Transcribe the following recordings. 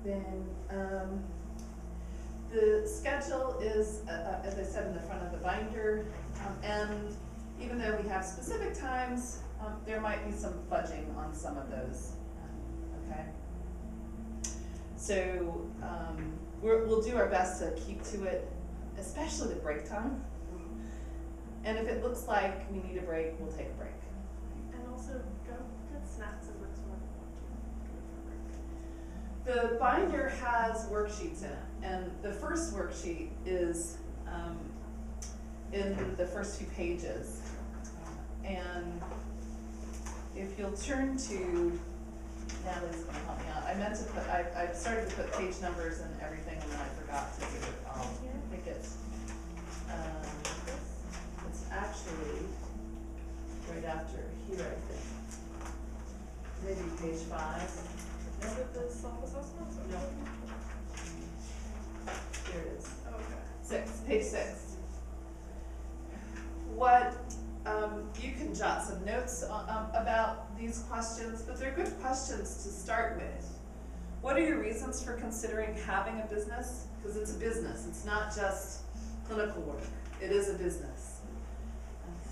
then the schedule is, as I said, in the front of the binder, and even though we have specific times, there might be some fudging on some of those, okay? So we'll do our best to keep to it, especially the break time. And if it looks like we need a break, we'll take a break. And also go get snacks if it's more than 1, 2, 3 for break. The binder has worksheets in it, and the first worksheet is in the first few pages. And if you'll turn to, Natalie's gonna help me out. I meant to put, I started to put page numbers and everything, and then I forgot to do it all. I think it's actually right after here, I think. Maybe page 5. Is it the self-assessments? No. Here it is. Okay. Page 6. What, you can jot some notes about these questions, but they're good questions to start with. What are your reasons for considering having a business? Because it's a business, it's not just clinical work, it is a business.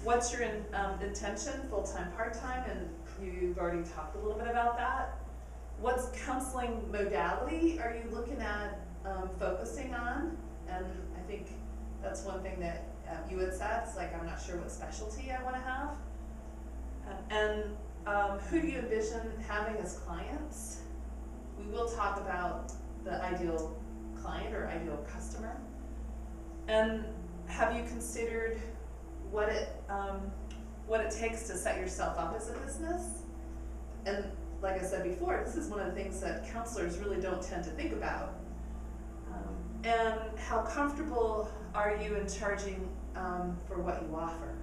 What's your intention, full-time, part-time, and you've already talked a little bit about that. What's counseling modality are you looking at focusing on? And I think that's one thing that you had said, it's like, I'm not sure what specialty I want to have. And who do you envision having as clients? We will talk about the ideal client or ideal customer. And have you considered what it takes to set yourself up as a business? And like I said before, this is one of the things that counselors really don't tend to think about. And how comfortable are you in charging for what you offer?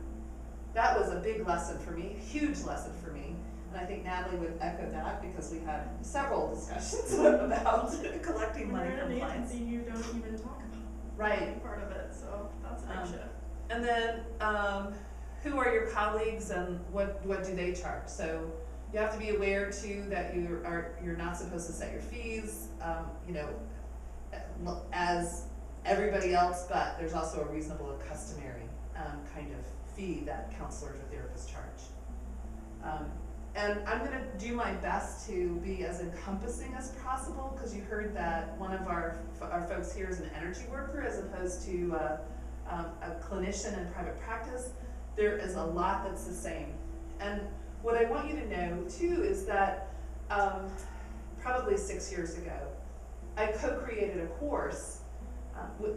That was a big lesson for me, huge lesson for me. And I think Natalie would echo that because we had several discussions about collecting money from When you're clients. in an agency, you don't even talk about Right. part of it, so that's a big shift. And then who are your colleagues and what do they charge? So you have to be aware too that you're not supposed to set your fees, as everybody else, but there's also a reasonable and customary kind of fee that counselors or therapists charge. And I'm going to do my best to be as encompassing as possible, because you heard that one of our folks here is an energy worker as opposed to a clinician in private practice. There is a lot that's the same. And what I want you to know too is that probably 6 years ago, I co-created a course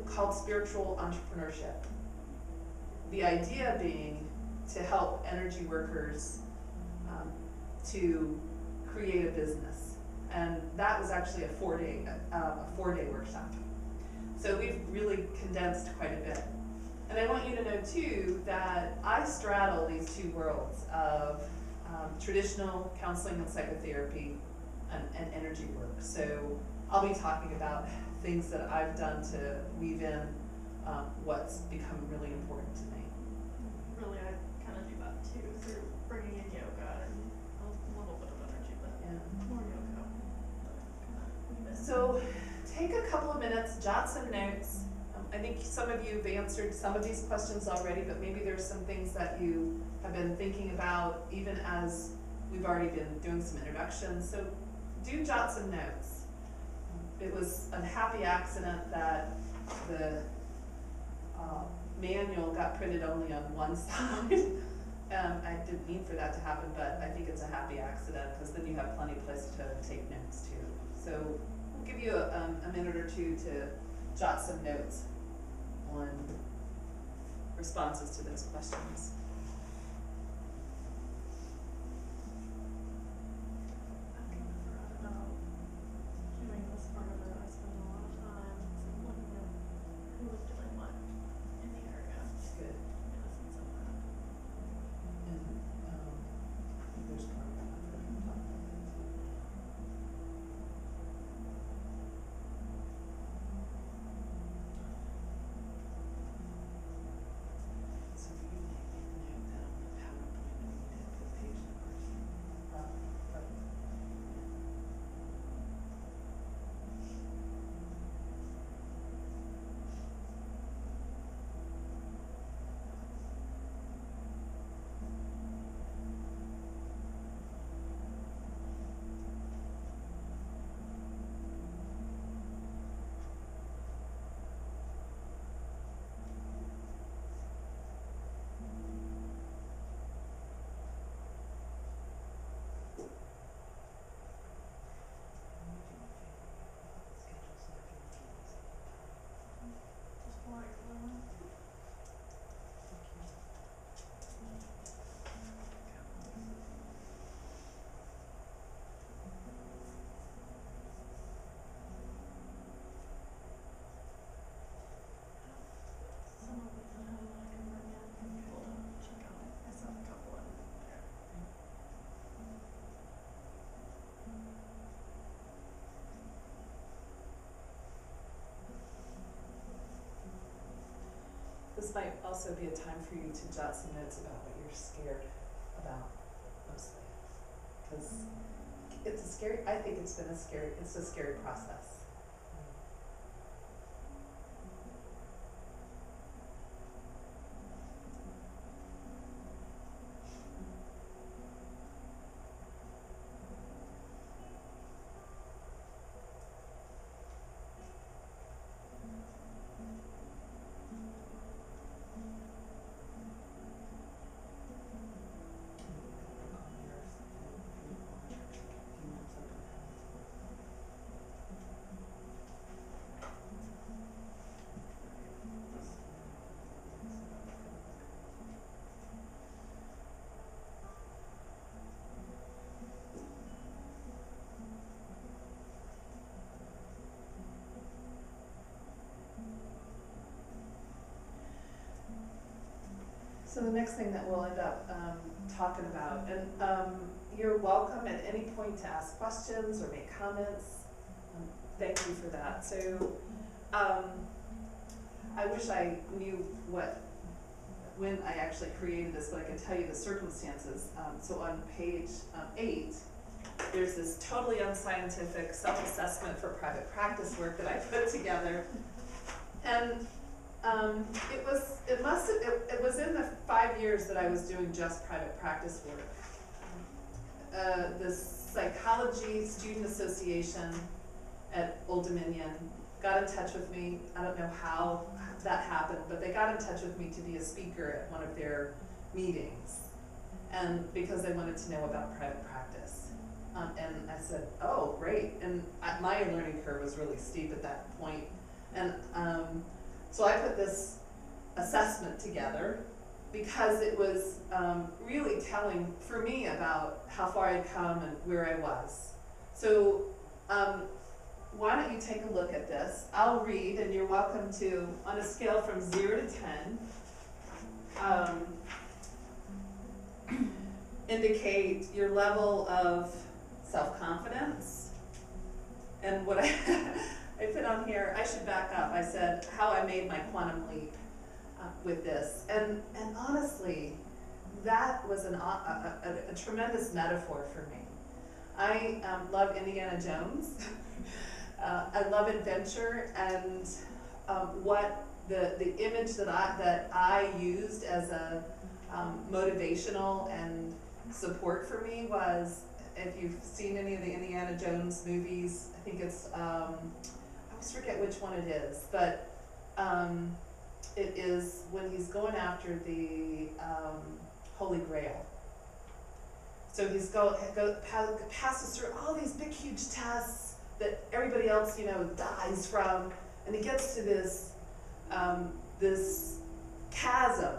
called Spiritual Entrepreneurship. The idea being to help energy workers to create a business. And that was actually a four-day workshop. So we've really condensed quite a bit. And I want you to know too that I straddle these two worlds of traditional counseling and psychotherapy and energy work. So I'll be talking about things that I've done to weave in what's become really important to me. Really, I kind of do that too, through bringing in yoga and a little bit of energy, but more yoga. So take a couple of minutes, jot some notes. I think some of you have answered some of these questions already, but maybe there's some things that you have been thinking about even as we've already been doing some introductions. So do jot some notes. It was a happy accident that the manual got printed only on one side. I didn't mean for that to happen, but I think it's a happy accident because then you have plenty of place to take notes too. So we'll give you a minute or two to jot some notes on responses to those questions. After I forgot about doing this part of it, I spent a lot of time looking at who was doing what in the area. Good. In essence of that. And there's part of that I've heard him talk about that too. So you make this might also be a time for you to jot some notes about what you're scared about mostly. Because it's a scary, I think it's a scary process. So the next thing that we'll end up talking about, and you're welcome at any point to ask questions or make comments. Thank you for that. So I wish I knew when I actually created this, but I can tell you the circumstances. So on page 8, there's this totally unscientific self-assessment for private practice work that I put together, and it was in the 5 years that I was doing just private practice work. The Psychology Student Association at Old Dominion got in touch with me. I don't know how that happened, but they got in touch with me to be a speaker at one of their meetings, and because they wanted to know about private practice. And I said, oh, great. And my learning curve was really steep at that point. And so I put this assessment together because it was really telling for me about how far I'd come and where I was. So why don't you take a look at this? I'll read, and you're welcome to, on a scale from 0 to 10, indicate your level of self-confidence. And what I put on here, I should back up. I said how I made my quantum leap with this. And honestly, that was a tremendous metaphor for me. I love Indiana Jones. I love adventure, and what the image that I used as a motivational and support for me was, if you've seen any of the Indiana Jones movies, I think it's, I always forget which one it is, but it is when he's going after the Holy Grail. So he's passes through all these big, huge tests that everybody else, dies from, and he gets to this this chasm,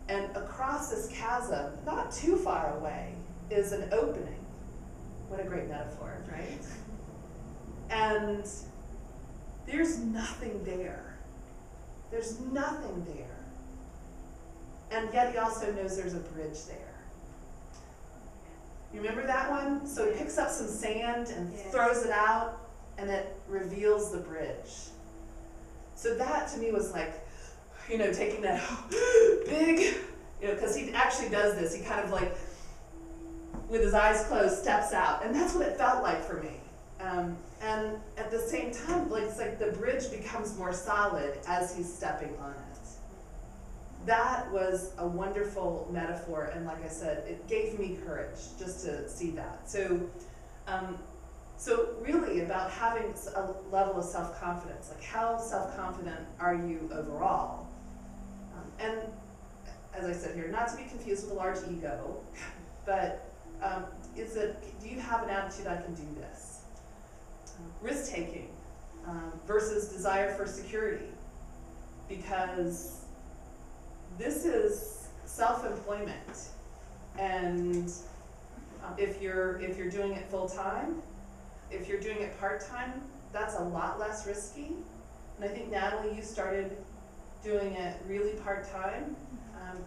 and across this chasm, not too far away, is an opening. What a great metaphor, right? And there's nothing there. There's nothing there. And yet he also knows there's a bridge there. You remember that one? So he picks up some sand and throws it out, and it reveals the bridge. So that to me was like, taking that big, because he actually does this. He kind of like, with his eyes closed, steps out. And that's what it felt like for me. And at the same time, it's like the bridge becomes more solid as he's stepping on it. That was a wonderful metaphor, and like I said, it gave me courage just to see that. So, so really about having a level of self-confidence, like how self-confident are you overall? And as I said here, not to be confused with a large ego, but do you have an attitude, I can do this? Risk-taking versus desire for security, because this is self-employment, and if you're doing it full-time, if you're doing it part-time, that's a lot less risky. And I think, Natalie, you started doing it really part-time,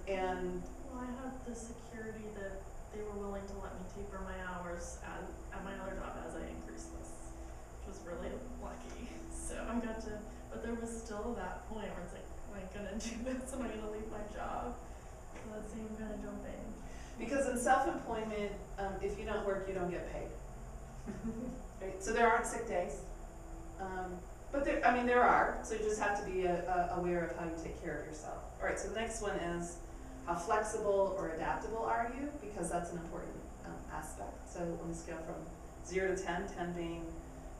and well, I had the security that they were willing to let me taper my hours at my other job as I increased this, which was really lucky. So I got to, but there was still that point where it's like, I gonna do this? Am I gonna leave my job? So that's even kind of jumping. Because in self-employment, if you don't work, you don't get paid. Right? So there aren't sick days. But there are, so you just have to be aware of how you take care of yourself. All right, so the next one is how flexible or adaptable are you? Because that's an important aspect. So on a scale from 0 to 10, 10 being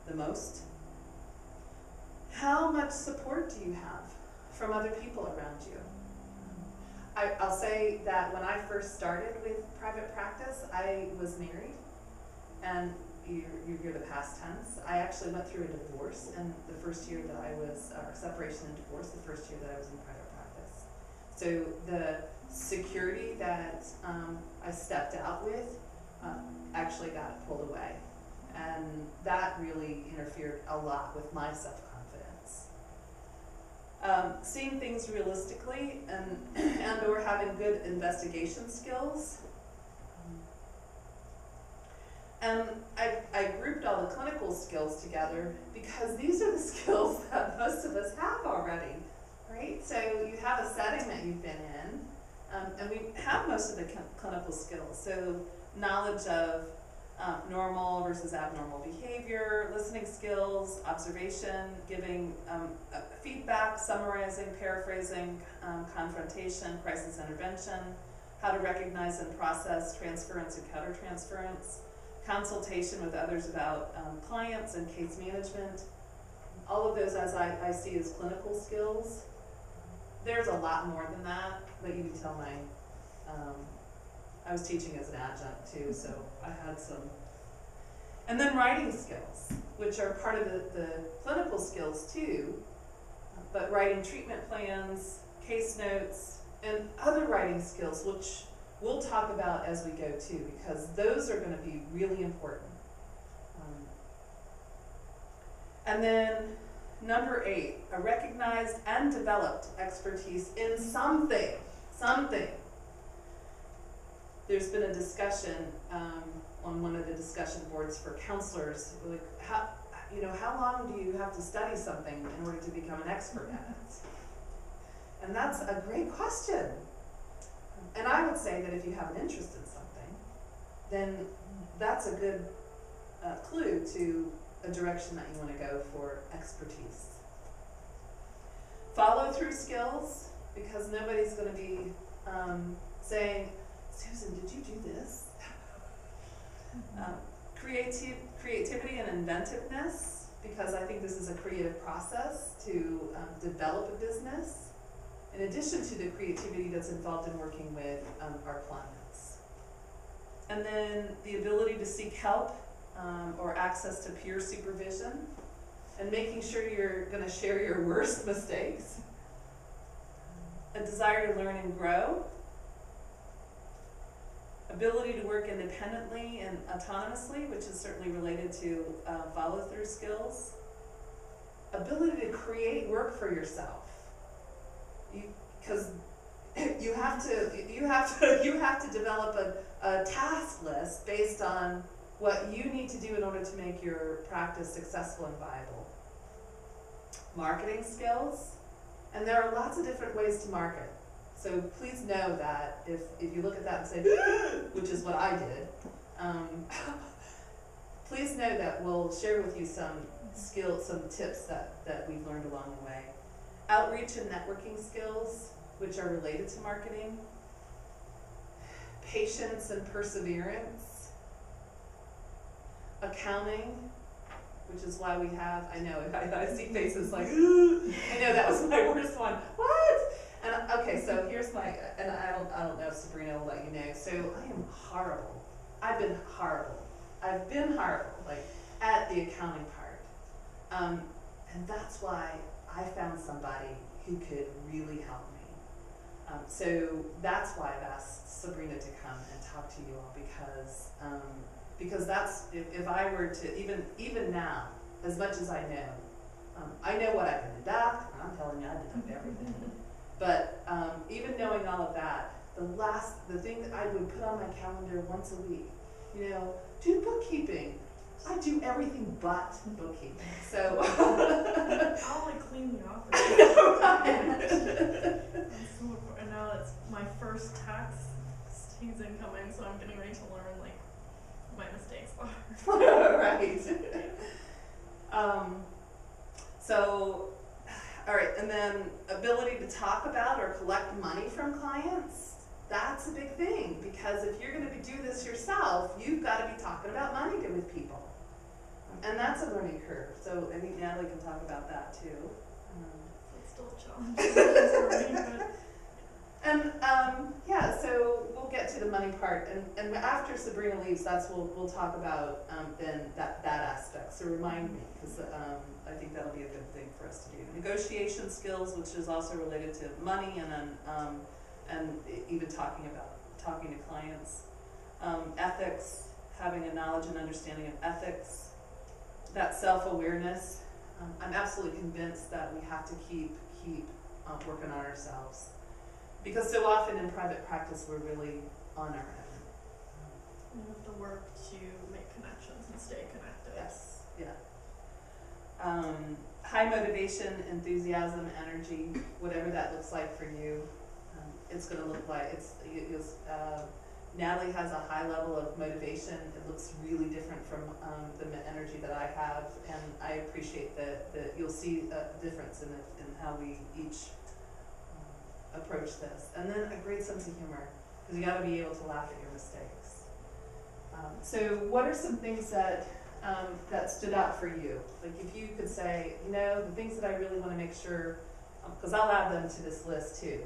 the most. How much support do you have from other people around you? I'll say that when I first started with private practice, I was married, and you hear the past tense. I actually went through a divorce, and the first year that I was, or separation and divorce, the first year that I was in private practice. So the security that I stepped out with actually got pulled away, and that really interfered a lot with my self-confidence. Seeing things realistically and or having good investigation skills. And I grouped all the clinical skills together because these are the skills that most of us have already, right? So you have a setting that you've been in, and we have most of the clinical skills. So knowledge of normal versus abnormal behavior, listening skills, observation, giving feedback, summarizing, paraphrasing, confrontation, crisis intervention, how to recognize and process transference and countertransference, consultation with others about clients and case management. All of those as I see as clinical skills. There's a lot more than that, but you can tell I was teaching as an adjunct too, so I had some. And then writing skills, which are part of the clinical skills too, but writing treatment plans, case notes, and other writing skills, which we'll talk about as we go too, because those are going to be really important. And then number 8, a recognized and developed expertise in something. There's been a discussion on one of the discussion boards for counselors, like how long do you have to study something in order to become an expert at it? And that's a great question. And I would say that if you have an interest in something, then that's a good clue to a direction that you want to go for expertise. Follow through skills, because nobody's going to be saying, Susan, did you do this? Creativity and inventiveness, because I think this is a creative process to develop a business, in addition to the creativity that's involved in working with our clients. And then the ability to seek help or access to peer supervision, and making sure you're going to share your worst mistakes. A desire to learn and grow. Ability to work independently and autonomously, which is certainly related to follow-through skills. Ability to create work for yourself, because you have to develop a task list based on what you need to do in order to make your practice successful and viable. Marketing skills, and there are lots of different ways to market. So please know that if you look at that and say, which is what I did, please know that we'll share with you some skills, some tips that we've learned along the way. Outreach and networking skills, which are related to marketing. Patience and perseverance. Accounting, which is why we have, I know, I see faces like, I know that was my worst one. What? And okay, so here's my, and I don't know if Sabrina will let you know. So I am horrible. I've been horrible, like at the accounting part. And that's why I found somebody who could really help me. So that's why I've asked Sabrina to come and talk to you all, because that's, if I were to, even now, as much as I know what I can deduct, and I'm telling you I deduct everything. But even knowing all of that, the thing that I would put on my calendar once a week, do bookkeeping, I do everything but bookkeeping, so. I'll like clean the office. And now it's my first tax season coming, so I'm getting ready to learn like my mistakes are. Right. So, all right, and then ability to talk about or collect money from clients, that's a big thing, because if you're gonna do this yourself, you've gotta be talking about money with people. And that's a learning curve, so I think Natalie can talk about that too. It's still a challenge for me, but And yeah, so we'll get to the money part, and after Sabrina leaves, we'll talk about then that aspect. So remind me, because I think that'll be a good thing for us to do. Negotiation skills, which is also related to money, and even talking to clients. Ethics, having a knowledge and understanding of ethics. That self-awareness. I'm absolutely convinced that we have to keep working on ourselves. Because so often in private practice, we're really on our own. you have to work to make connections and stay connected. Yes, yeah. High motivation, enthusiasm, energy, whatever that looks like for you, it's going to look like Natalie has a high level of motivation. It looks really different from the energy that I have, and I appreciate that you'll see a difference in how we each approach this. And then a great sense of humor, because you got to be able to laugh at your mistakes. So what are some things that stood out for you? Like if you could say, the things that I really want to make sure, because I'll add them to this list too,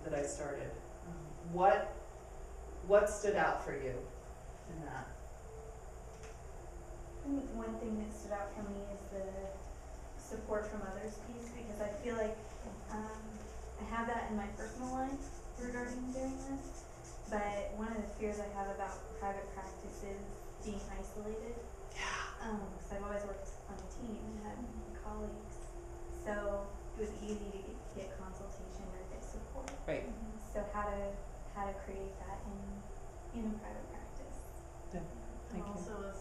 that I started. What stood out for you in that? I think one thing that stood out for me is the support from others piece, because I feel like I have that in my personal life regarding doing this, but one of the fears I have about private practice is being isolated. Yeah. Because I've always worked on a team and had colleagues, so it was easy to get consultation or get support. Right. So how to create that in a private practice. Yeah. And also as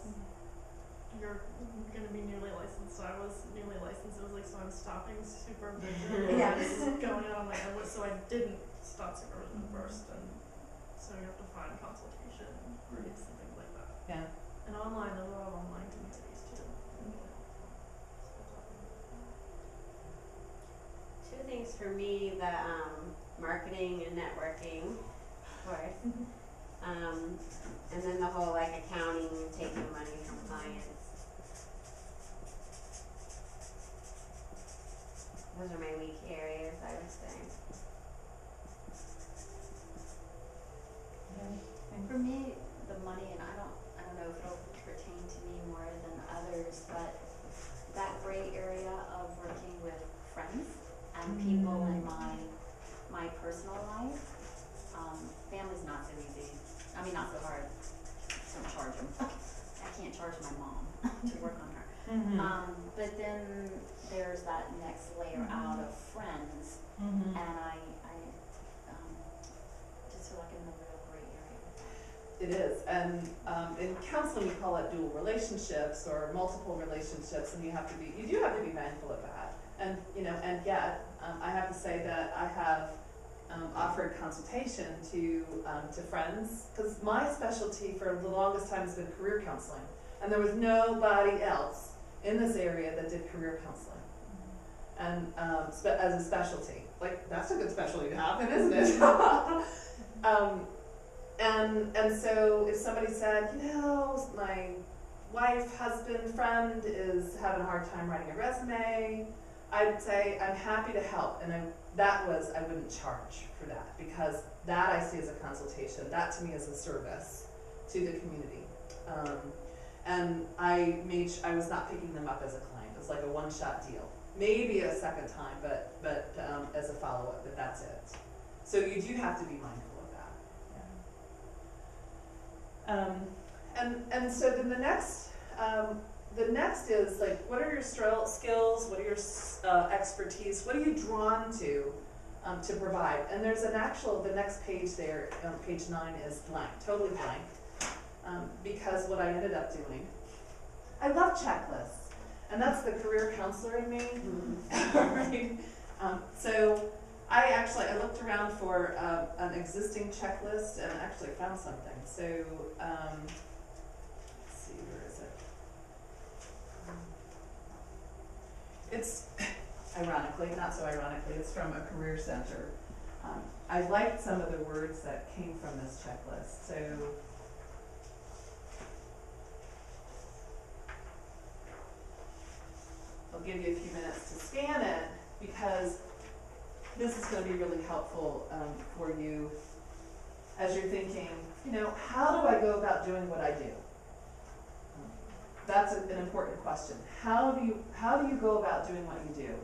you're gonna be newly licensed, so I was newly licensed, it was like, so I'm stopping supervision. Yeah. This is going on my own, so I didn't stop supervision first, and so you have to find consultation groups and things like that. Yeah. And online, there's a lot of online communities too. Two things for me, the marketing and networking, of course. And then the whole like accounting and taking money from clients. Those are my weak areas, I would say. For me, the money, and I don't know if it'll pertain to me more than others, but that gray area of working with friends and people in my personal life. Family's not so easy. I mean, not so hard. Don't charge them. I can't charge my mom to work on her. But then there's that next layer out of friends, and I just feel like I'm in a real gray area with that. It is, and in counseling we call it dual relationships or multiple relationships, and you do have to be mindful of that. And and yet I have to say that I have offered consultation to friends, because my specialty for the longest time has been career counseling, and there was nobody else in this area that did career counseling, and as a specialty. Like, that's a good specialty to have, then, isn't it? And so if somebody said, my wife, husband, friend is having a hard time writing a resume, I'd say I'm happy to help, and I wouldn't charge for that, because that I see as a consultation. That to me is a service to the community, and I was not picking them up as a client. It was like a one-shot deal, maybe a second time, but as a follow-up. But that's it. So you do have to be mindful of that. Yeah. And so then the next is like, what are your skills? What are your expertise? What are you drawn to provide? And there's the next page there, page 9 is blank, totally blank, because what I ended up doing I love checklists, and that's the career counselor in me. Right? So I looked around for an existing checklist and actually found something. So let's see, where is it? It's ironically, not so ironically, it's from a career center. I liked some of the words that came from this checklist. So I'll give you a few minutes to scan it because this is going to be really helpful for you as you're thinking, how do I go about doing what I do? That's an important question. How do you go about doing what you do?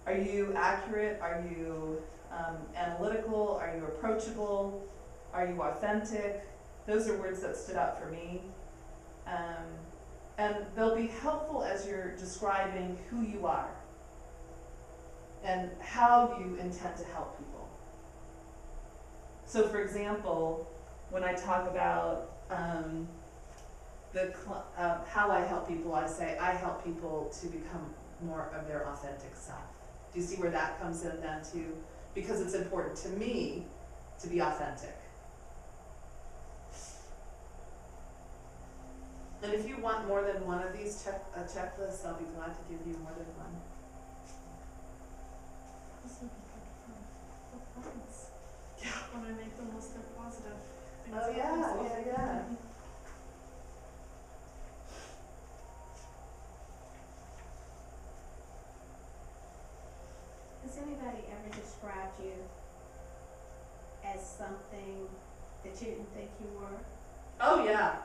Are you accurate? Are you analytical? Are you approachable? Are you authentic? Those are words that stood out for me. And they'll be helpful as you're describing who you are and how you intend to help people. So for example, when I talk about how I help people, I say I help people to become more of their authentic self. Do you see where that comes in then too? Because it's important to me to be authentic. And if you want more than one of these checklists, I'll be glad to give you more than one. This would be good for friends. Yeah. When I make the most of positive things. Oh about yeah, myself. yeah. Has anybody ever described you as something that you didn't think you were? Oh yeah.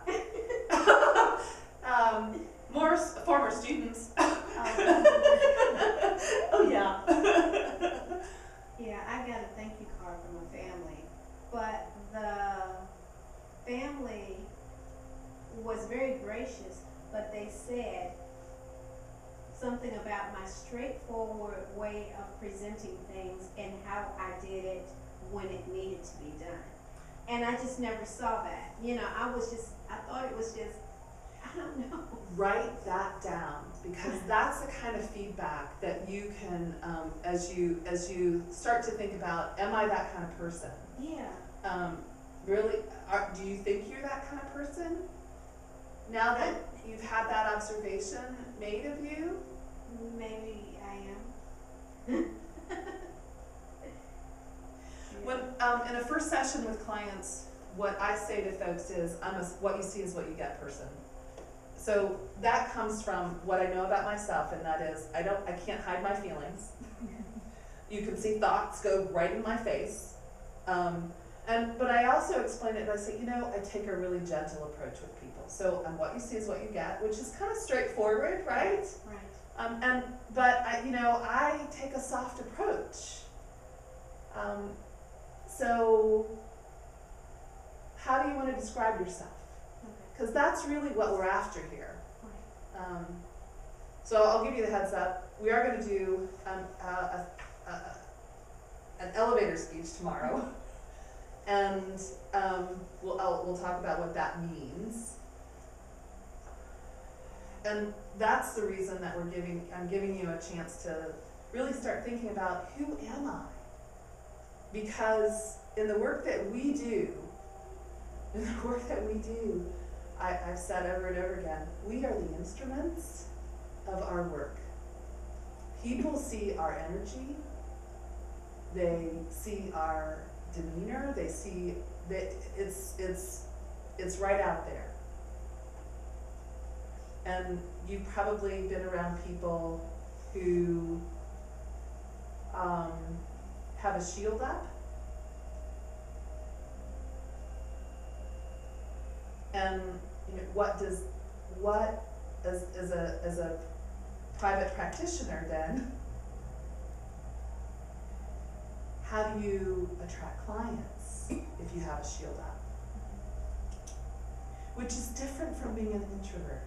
More former students. Oh yeah. Yeah, I got a thank you card from a family, but the family was very gracious, but they said something about my straightforward way of presenting things and how I did it when it needed to be done. And I just never saw that. I thought it was just, I don't know. Write that down because that's the kind of feedback that you can, as you start to think about, am I that kind of person? Yeah. Really, do you think you're that kind of person? Now that you've had that observation made of you? Maybe I am. When in a first session with clients, what I say to folks is, what you see is what you get person. So that comes from what I know about myself, and that is, I can't hide my feelings. You can see thoughts go right in my face. But I also explain it by saying, I take a really gentle approach with people. So what you see is what you get, which is kind of straightforward, right? Right. But I take a soft approach. So how do you want to describe yourself? Okay. Because that's really what we're after here. Right. So I'll give you the heads up. We are going to do an elevator speech tomorrow, and we'll talk about what that means. And that's the reason that I'm giving you a chance to really start thinking about, who am I? Because in the work that we do, I've said over and over again, we are the instruments of our work. People see our energy, they see our demeanor, they see that it's right out there. And you've probably been around people who have a shield up. And as a private practitioner then, how do you attract clients if you have a shield up? Which is different from being an introvert.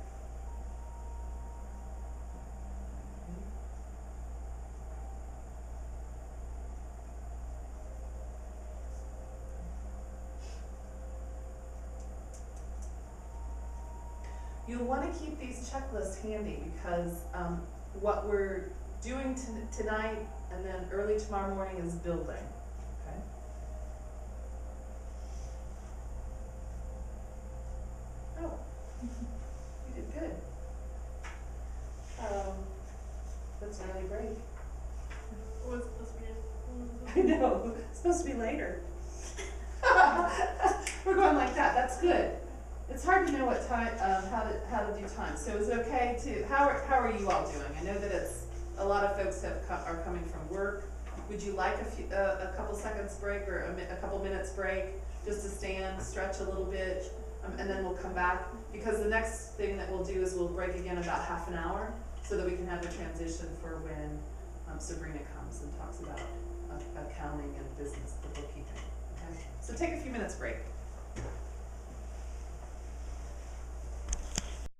you'll wanna keep these checklists handy because, what we're doing tonight and then early tomorrow morning is building, okay? Oh, you did good. That's really great. What was it supposed to be? I know, it's supposed to be later. We're going like that, that's good. It's hard to know what time, how to do time, so is it okay to, how are you all doing? I know that it's, a lot of folks are coming from work. Would you like a couple seconds break or a couple minutes break, just to stand, stretch a little bit, and then we'll come back? Because the next thing that we'll do is we'll break again about half an hour, so that we can have a transition for when Sabrina comes and talks about accounting and business, the bookkeeping, okay? So take a few minutes break.